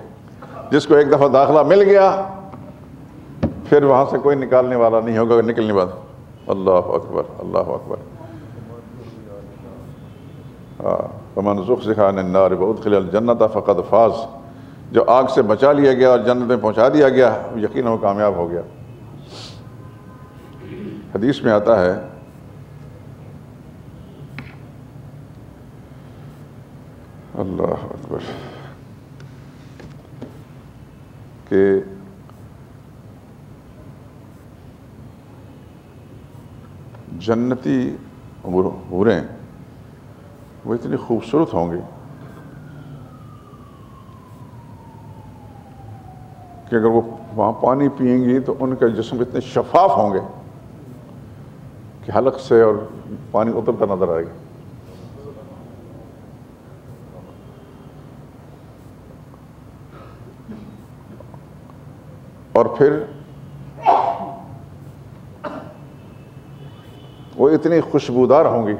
S1: جس کو ایک دفعہ داخلہ مل گیا پھر وہاں سے کوئی نکالنے والا نہیں ہوگا، نکلنے والا۔ اللہ اکبر، اللہ اکبر۔ فمن زحزح عن النار وادخل الجنۃ فقد فاز، جو آگ سے بچا لیا گیا اور جنت میں پہنچا دیا گیا یقیناً وہ کامیاب ہو گیا۔ حدیث میں آتا ہے اللہ اکبر کہ جنتی حوریں وہ اتنی خوبصورت ہوں گی کہ اگر وہ وہاں پانی پئیں گی تو ان کے جسم اتنے شفاف ہوں گے کہ حلق سے اور پانی اترتا نظر آئے گا۔ اور پھر وہ اتنی خوشبودار ہوں گی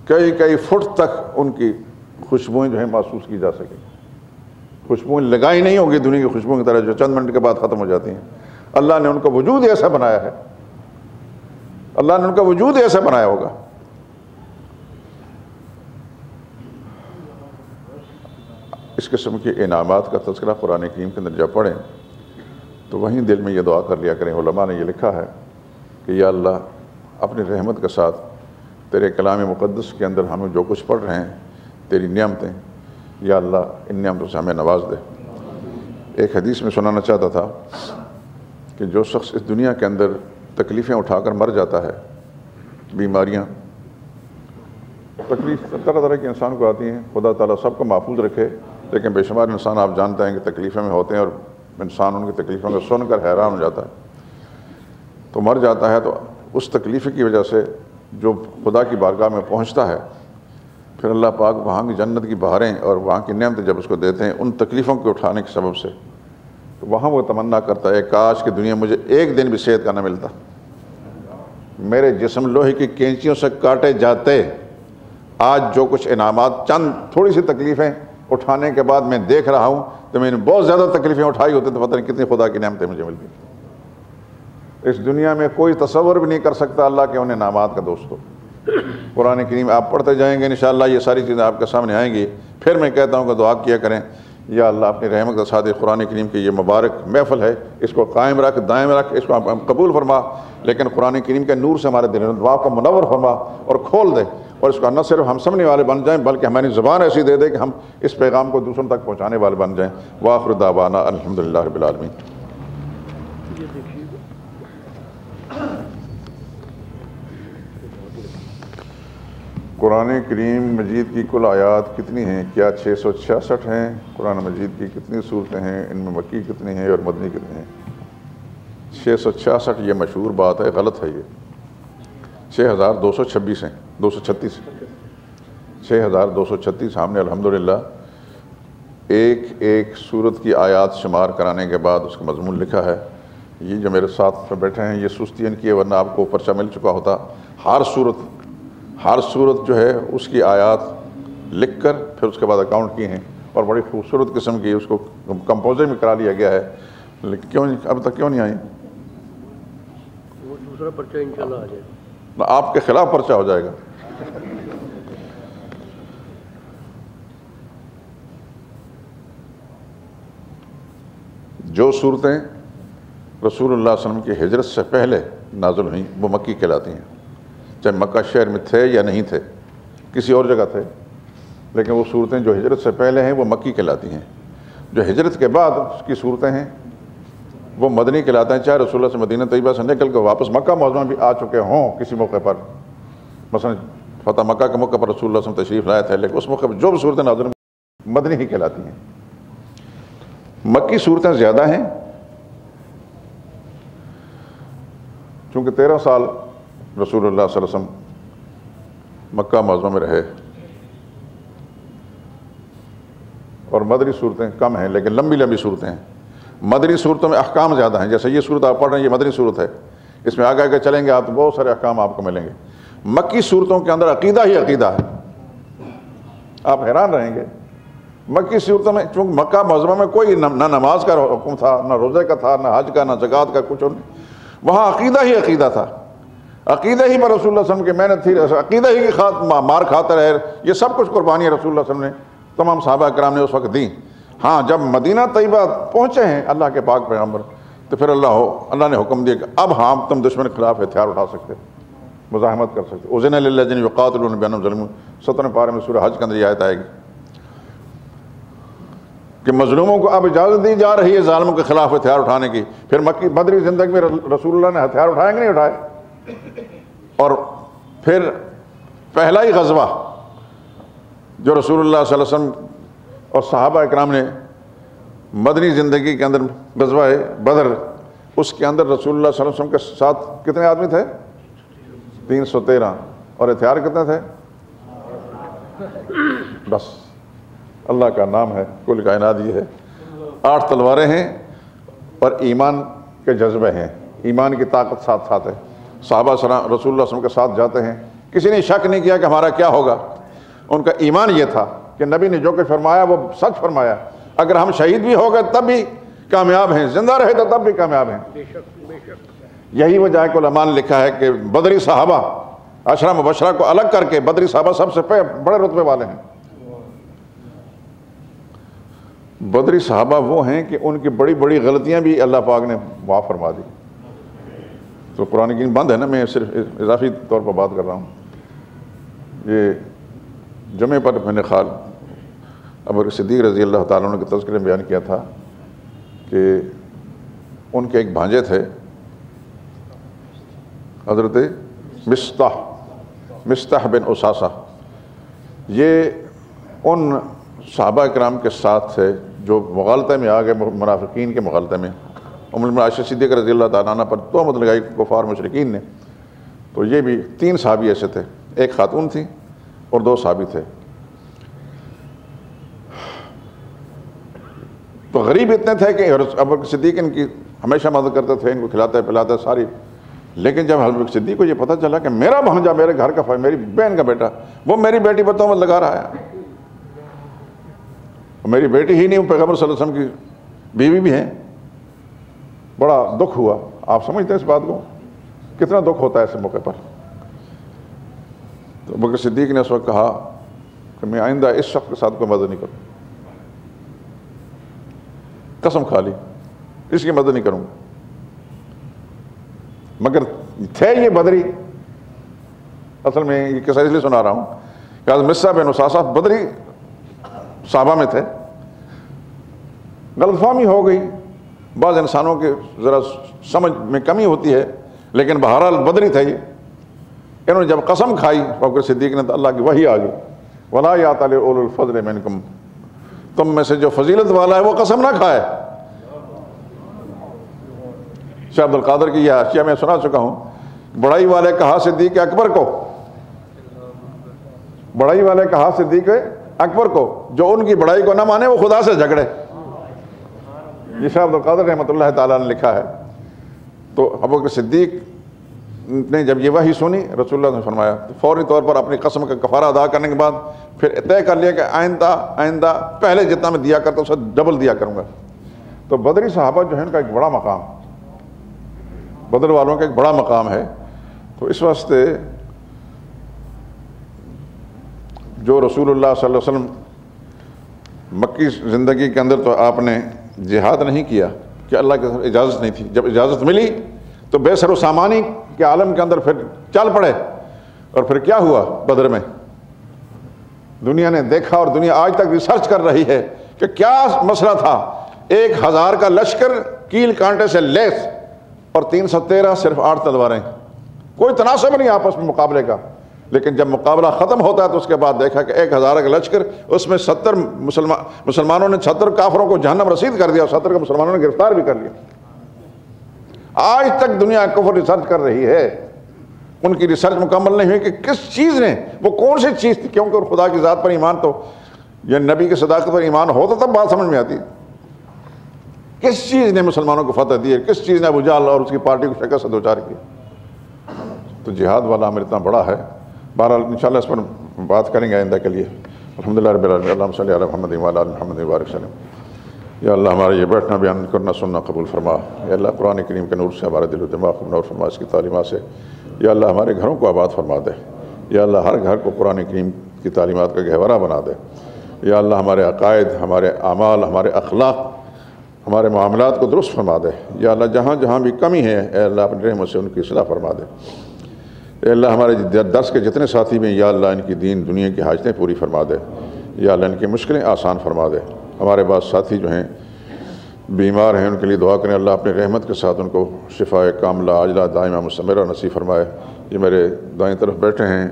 S1: کئی فٹ تک ان کی خوشبوئیں جو ہیں محسوس کی جا سکیں۔ خوشبوئیں لگائی نہیں ہوگی دنیا کی خوشبوؤں کی طرح جو چند منٹ کے بعد ختم ہو جاتی ہیں۔ اللہ نے ان کا وجود ایسا بنایا ہے، اللہ نے ان کا وجود ایسا بنایا ہوگا۔ اس قسم کے انعامات کا تذکرہ قرآن کریم کے اندر جب پڑھیں تو وہیں دل میں یہ دعا کر لیا کریں۔ علماء نے یہ لکھا ہے کہ یا اللہ اپنی رحمت کے ساتھ تیرے کلام مقدس کے اندر ہم جو کچھ پڑھ رہے ہیں تیری نعمتیں، یا اللہ ان نعمتوں سے ہمیں نواز دے۔ ایک حدیث میں سنانا چاہتا تھا کہ جو شخص اس دنیا کے اندر تکلیفیں اٹھا کر مر جاتا ہے، بیماریاں، تکلیف طرح طرح کی انسان کو آتی ہیں، خدا تعالیٰ سب کو محفوظ رکھے، لیکن بے شمار انسان آپ جانتے ہیں کہ تکلیفیں میں ہوتے ہیں اور انسان ان کی تکلیفوں کو سن کر حیران ہو جاتا ہے، تو مر جاتا ہے۔ تو اس تکلیف کی وجہ سے جو خدا کی بارگاہ میں پہنچتا ہے، پھر اللہ پاک وہاں کی جنت کی بہاریں اور وہاں کی نعمتیں جب اس کو دیتے ہیں ان تکلیفوں کو اٹھانے کے سبب سے، تو وہاں وہ تمنا کرتا ہے کاش کہ دنیا مجھے ایک دن بھی صحت کا نہ ملتا، میرے جسم لوہے کی کینچیوں سے کاٹے جاتے، آج جو کچھ انعامات چند تھوڑی سی تکلیفیں اٹھانے کے بعد میں دیکھ رہا ہوں، تو میں نے بہت زیادہ تکلیفیں اٹھائی ہوتی تو پتہ نہیں کتنی خدا کی نعمتیں مجھے ملتی۔ اس دنیا میں کوئی تصور بھی نہیں کر سکتا اللہ کے ان انعامات کا دوستو۔ قرآن کریم آپ پڑھتے جائیں گے انشاءاللہ یہ ساری چیزیں آپ کے سامنے آئیں گی۔ پھر میں کہتا ہوں کہ دعا کیا کریں، یا اللہ اپنی رحمت کے ساتھ قرآن کریم کی یہ مبارک محفل ہے، اس کو قائم رکھ، دائم رکھ، اس کو قبول فرما، لیکن قرآن کریم کے نور سے ہمارے دل و دماغ کو منور فرما اور کھول دے، اور اس کو نہ صرف ہم سمجھنے والے بن جائیں بلکہ ہماری زبان ایسی دے دے کہ ہم اس پیغام کو دوسروں تک پہنچانے والے بن جائیں۔ وآخر دعوانا الحمدللہ رب العالمین۔ قرآن کریم مجید کی کل آیات کتنی ہیں؟ کیا 666 ہیں؟ قرآن مجید کی کتنی صورتیں ہیں؟ ان میں مکی کتنی ہیں اور مدنی کتنی ہیں؟ 666 یہ مشہور بات ہے، غلط ہے یہ۔ 6226 ہیں، 236 6236 ہم نے الحمدللہ ایک ایک صورت کی آیات شمار کرانے کے بعد اس کا مضمون لکھا ہے۔ یہ جو میرے ساتھ بیٹھے ہیں یہ سستی ان کی ہے، ورنہ آپ کو پرچہ مل چکا ہوتا۔ ہر صورت جو ہے اس کی آیات لکھ کر پھر اس کے بعد اکاؤنٹ کی ہیں، اور بڑی خوبصورت قسم کی اس کو کمپوزر میں کرا لیا گیا ہے، لیکن کیوں اب تک کیوں نہیں آئی؟
S2: وہ دوسرا پرچہ انشاءاللہ آ جائے
S1: گا، آپ کے خلاف پرچہ ہو جائے گا۔ جو صورتیں رسول اللہ صلی اللہ علیہ وسلم کی ہجرت سے پہلے نازل ہوئیں وہ مکی کہلاتی ہیں، چاہے مکہ شہر میں تھے یا نہیں تھے، کسی اور جگہ تھے، لیکن وہ صورتیں جو ہجرت سے پہلے ہیں وہ مکی کہلاتی ہیں۔ جو ہجرت کے بعد اس کی صورتیں ہیں وہ مدنی کہلاتے ہیں، چاہے رسول اللہ سے مدینہ طیبہ سے نکل کر واپس مکہ معظمہ بھی آ چکے ہوں کسی موقع پر، مثلا فتح مکہ کے موقع پر رسول اللہ صلی اللہ علیہ وسلم تشریف لائے تھے، لیکن اس موقع پر جو بھی صورتیں نازل مدنی ہی کہلاتی ہیں۔ مکی صورتیں زیادہ ہیں چونکہ 13 سال رسول اللہ صلی اللہ علیہ وسلم مکہ معظمہ میں رہے، اور مدنی صورتیں کم ہیں لیکن لمبی لمبی صورتیں ہیں۔ مدنی صورتوں میں احکام زیادہ ہیں، جیسے یہ صورت آپ پڑھ رہے ہیں یہ مدنی صورت ہے، اس میں آگے چلیں گے آپ تو بہت سارے احکام آپ کو ملیں گے۔ مکی صورتوں کے اندر عقیدہ ہی عقیدہ ہے، آپ حیران رہیں گے۔ مکی صورتوں میں چونکہ مکہ معظمہ میں کوئی نہ نماز کا حکم تھا، نہ روزے کا تھا، نہ حج کا، نہ زکوٰۃ کا، کچھ نہیں، وہاں عقیدہ ہی عقیدہ تھا، عقیدہ ہی پر رسول اللہ صلی اللہ علیہ وسلم کی محنت تھی، عقیدہ ہی کی مار کھاتے رہے، یہ سب کچھ قربانی رسول اللہ صلی اللہ علیہ وسلم نے تمام صحابہ کرام نے اس وقت دیں۔ ہاں جب مدینہ طیبہ پہنچے ہیں اللہ کے پاک پیغمبر، تو پھر اللہ نے حکم دیا کہ اب ہاں تم دشمن کے خلاف ہتھیار اٹھا سکتے، مزاحمت کر سکتے۔ اذن للذین یقاتلون بانہم ظلم، 17 پارے میں سورہ حج کے اندر یہ آیت آئے گی کہ مظلوموں کو اب اجازت دی جا رہی ہے ظالموں کے خلاف ہتھیار اٹھانے کی۔ پھر مکی مدنی زندگی میں رسول اللہ نے ہتھیار اٹھائے کہ نہیں اٹھائے؟ اور پھر پہلا ہی غزوہ جو رسول اللہ صلی اللہ علیہ وسلم اور صحابہ اکرام نے مدنی زندگی کے اندر غزوہ بدر، اس کے اندر رسول اللہ صلی اللہ علیہ وسلم کے ساتھ کتنے آدمی تھے؟ 313، اور ہتھیار کتنے تھے؟ بس اللہ کا نام ہے، کل کائنات یہ ہے، 8 تلواریں ہیں اور ایمان کے جذبے ہیں، ایمان کی طاقت ساتھ ساتھ ہے۔ صحابہ رسول اللہ صلی اللہ علیہ وسلم کے ساتھ جاتے ہیں، کسی نے شک نہیں کیا کہ ہمارا کیا ہوگا، ان کا ایمان یہ تھا کہ نبی نے جو کچھ فرمایا وہ سچ فرمایا، اگر ہم شہید بھی ہو گئے تب بھی کامیاب ہیں، زندہ رہے تو تب بھی کامیاب ہیں۔
S2: بے شک۔
S1: یہی وجہ ہے کہ علماء نے لکھا ہے کہ بدری صحابہ 10 مبشرہ کو الگ کر کے بدری صحابہ سب سے بڑے رتبے والے ہیں۔ بدری صحابہ وہ ہیں کہ ان کی بڑی بڑی غلطیاں بھی اللہ پاک نے معاف فرما دی، تو قرآن کریم بند ہے نا، میں صرف اضافی طور پر بات کر رہا ہوں. یہ جمعے پر میں نے خال ابو بکر صدیق رضی اللہ تعالیٰ عنہ کے تذکرے میں بیان کیا تھا کہ ان کے ایک بھانجے تھے حضرت مصطح بن اساسہ. یہ ان صحابہ کرام کے ساتھ تھے جو مغالطے میں آ گئے، منافقین کے مغالطے میں. ام المؤمنین عائشہ صدیقہ رضی اللہ تعالیٰ عنہ پر تہمت لگائی کفار مشرکین نے. تو یہ بھی 3 صحابی ایسے تھے، ایک خاتون تھی اور 2 صحابی تھے. تو غریب اتنے تھے کہ ابو بکر صدیق ان کی ہمیشہ مدد کرتے تھے، ان کو کھلاتے پلاتے ساری. لیکن جب ابو بکر صدیق کو یہ پتہ چلا کہ میرا بھانجا، میرے گھر کا میری بہن کا بیٹا، وہ میری بیٹی پر تہمت لگا رہا ہے، میری بیٹی ہی نہیں، پیغمبر صلی اللہ علیہ وسلم کی بیوی بھی ہیں، بڑا دکھ ہوا. آپ سمجھتے ہیں اس بات کو، کتنا دکھ ہوتا ہے ایسے موقع پر. تو ابو بکر صدیق نے اس وقت کہا کہ میں آئندہ اس شخص کے ساتھ کوئی مدد نہیں کروں، قسم کھا لی اس کی مدد نہیں کروں گا. مگر تھے یہ بدری، اصل میں یہ قصہ اس لیے سنا رہا ہوں کہ حضرت مصطح بن اساسہ بدری صحابہ میں تھے. غلط فہمی ہو گئی، بعض انسانوں کے ذرا سمجھ میں کمی ہوتی ہے، لیکن بہرحال بدری تھے یہ. انہوں نے جب قسم کھائی ابو بکر صدیق نے تو اللہ کی وحی آ گئی، وَلَا يَعْتَلِ أُولُو الْفَضْلِ مِنْكُمْ، تم میں سے جو فضیلت والا ہے وہ قسم نہ کھائے. شیخ عبد القادر کی یہ حاشیہ میں سنا چکا ہوں، بڑائی والے کہا صدیق اکبر کو، بڑائی والے کہا صدیق اکبر کو، جو ان کی بڑائی کو نہ مانے وہ خدا سے جھگڑے. یہ شیخ عبد القادر رحمۃ اللہ تعالیٰ نے لکھا ہے. تو ابو بکر صدیق نے جب یہ وحی سنی، رسول اللہ نے فرمایا فوری طور پر اپنی قسم کا کفارہ ادا کرنے کے بعد پھر طے کر لیا کہ آئندہ پہلے جتنا میں دیا کرتا اسے ڈبل دیا کروں گا. تو بدری صحابہ جو ہے ان کا ایک بڑا مقام، بدر والوں کا ایک بڑا مقام ہے. تو اس واسطے جو رسول اللہ صلی اللہ علیہ وسلم مکی زندگی کے اندر تو آپ نے جہاد نہیں کیا کہ اللہ کی طرف اجازت نہیں تھی، جب اجازت ملی تو بے سر و سامانی کے عالم کے اندر پھر چل پڑے. اور پھر کیا ہوا بدر میں؟ دنیا نے دیکھا اور دنیا آج تک ریسرچ کر رہی ہے کہ کیا مسئلہ تھا. 1000 کا لشکر کیل کانٹے سے لیس اور 313 صرف 8 تلواریں، کوئی تناسب نہیں آپس میں مقابلے کا. لیکن جب مقابلہ ختم ہوتا ہے تو اس کے بعد دیکھا کہ 1000 کا لشکر، اس میں 70 مسلمانوں نے 70 کافروں کو جہنم رسید کر دیا اور 70 کو مسلمانوں نے گرفتار بھی کر لیا. آج تک دنیا کفر ریسرچ کر رہی ہے، ان کی ریسرچ مکمل نہیں ہوئی کہ کس چیز نے، وہ کون سی چیز تھی. کیونکہ خدا کی ذات پر ایمان تو، یا نبی کی صداقت پر ایمان ہو تو تب بات سمجھ میں آتی. کس چیز نے مسلمانوں کو فتح دی ہے، کس چیز نے ابو جہل اور اس کی پارٹی کو شکست سے دوچار کی. تو جہاد والا عمل اتنا بڑا ہے. بہرحال انشاءاللہ اس پر بات کریں گے آئندہ کے لیے. الحمدللہ رب العالمین، اللہم صلی علی محمد وعلی آل محمد وبارک وسلم. یا اللہ ہمارا یہ بیٹھنا بیان کرنا سننا قبول فرما. یا اللہ قرآن کریم کے نور سے ہمارے دل و دماغ کو نور فرما، اس کی تعلیمات سے. یا اللہ ہمارے گھروں کو آباد فرما دے. یا اللہ ہر گھر کو قرآن کریم کی تعلیمات کا گہورہ بنا دے. یا اللہ ہمارے عقائد، ہمارے اعمال، ہمارے اخلاق، ہمارے معاملات کو درست فرما دے. یا اللہ جہاں جہاں بھی کمی ہے اے اللہ اپنی رحمت سے ان کی اصلاح فرما دے. اے اللہ ہمارے درس کے جتنے ساتھی میں، یا اللہ ان کی دین دنیا کی حاجتیں پوری فرما دے. یا اللہ ان کی مشکلیں آسان فرما دے. ہمارے بعض ساتھی جو ہیں بیمار ہیں، ان کے لیے دعا کریں اللہ اپنی رحمت کے ساتھ ان کو شفاء کاملہ عاجلہ دائمہ مستمرہ نصیب فرمائے. یہ میرے دائیں طرف بیٹھے ہیں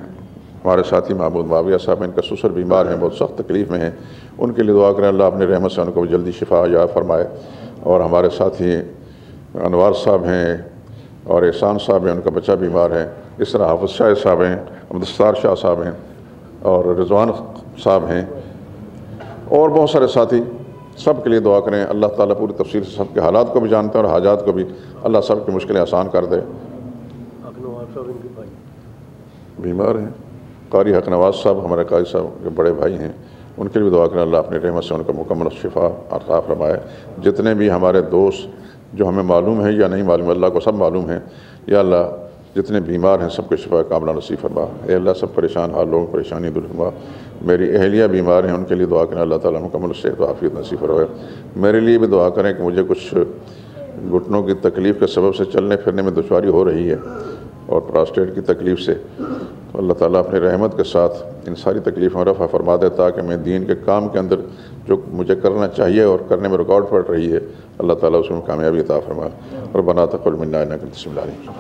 S1: ہمارے ساتھی محمود معاویہ صاحب، ان کا سسر بیمار ہیں، بہت سخت تکلیف میں ہیں. ان کے لیے دعا کریں اللہ اپنی رحمت سے ان کو جلدی شفا یا فرمائے. اور ہمارے ساتھی انوار صاحب ہیں اور احسان صاحب ہیں، ان کا بچہ بیمار ہے. اس طرح حافظ شاہ صاحب ہیں، عبدالستار شاہ صاحب ہیں اور رضوان صاحب ہیں اور بہت سارے ساتھی. سب کے لیے دعا کریں. اللہ تعالیٰ پوری تفصیل سے سب کے حالات کو بھی جانتے ہیں اور حاجات کو بھی. اللہ سب کی مشکلیں آسان کر دے. بیمار ہیں قاری حق نواز صاحب، ہمارے قاری صاحب کے بڑے بھائی ہیں، ان کے لیے دعا کریں اللہ اپنی رحمت سے ان کا مکمل شفا عطا فرمائے. جتنے بھی ہمارے دوست جو ہمیں معلوم ہے یا نہیں معلوم، اللہ کو سب معلوم ہے. یا اللہ جتنے بیمار ہیں سب کو شفا کاملہ نصیب فرما. اے اللہ سب پریشان حال لوگوں پریشانی دور فرما. میری اہلیہ بیمار ہیں، ان کے لیے دعا کریں اللہ تعالیٰ مکمل صحت و عافیت نصیب فرمائے. میرے لیے بھی دعا کریں کہ مجھے کچھ گھٹنوں کی تکلیف کے سبب سے چلنے پھرنے میں دشواری ہو رہی ہے اور پراسٹیٹ کی تکلیف سے، تو اللہ تعالیٰ اپنی رحمت کے ساتھ ان ساری تکلیفوں رفع فرما دے تاکہ میں دین کے کام کے اندر جو مجھے کرنا چاہیے اور کرنے میں رکاوٹ پڑ رہی ہے اللہ تعالیٰ اس میں کامیابی عطا فرما۔ ربنا تقبل منا انک انت السمیع العلیم۔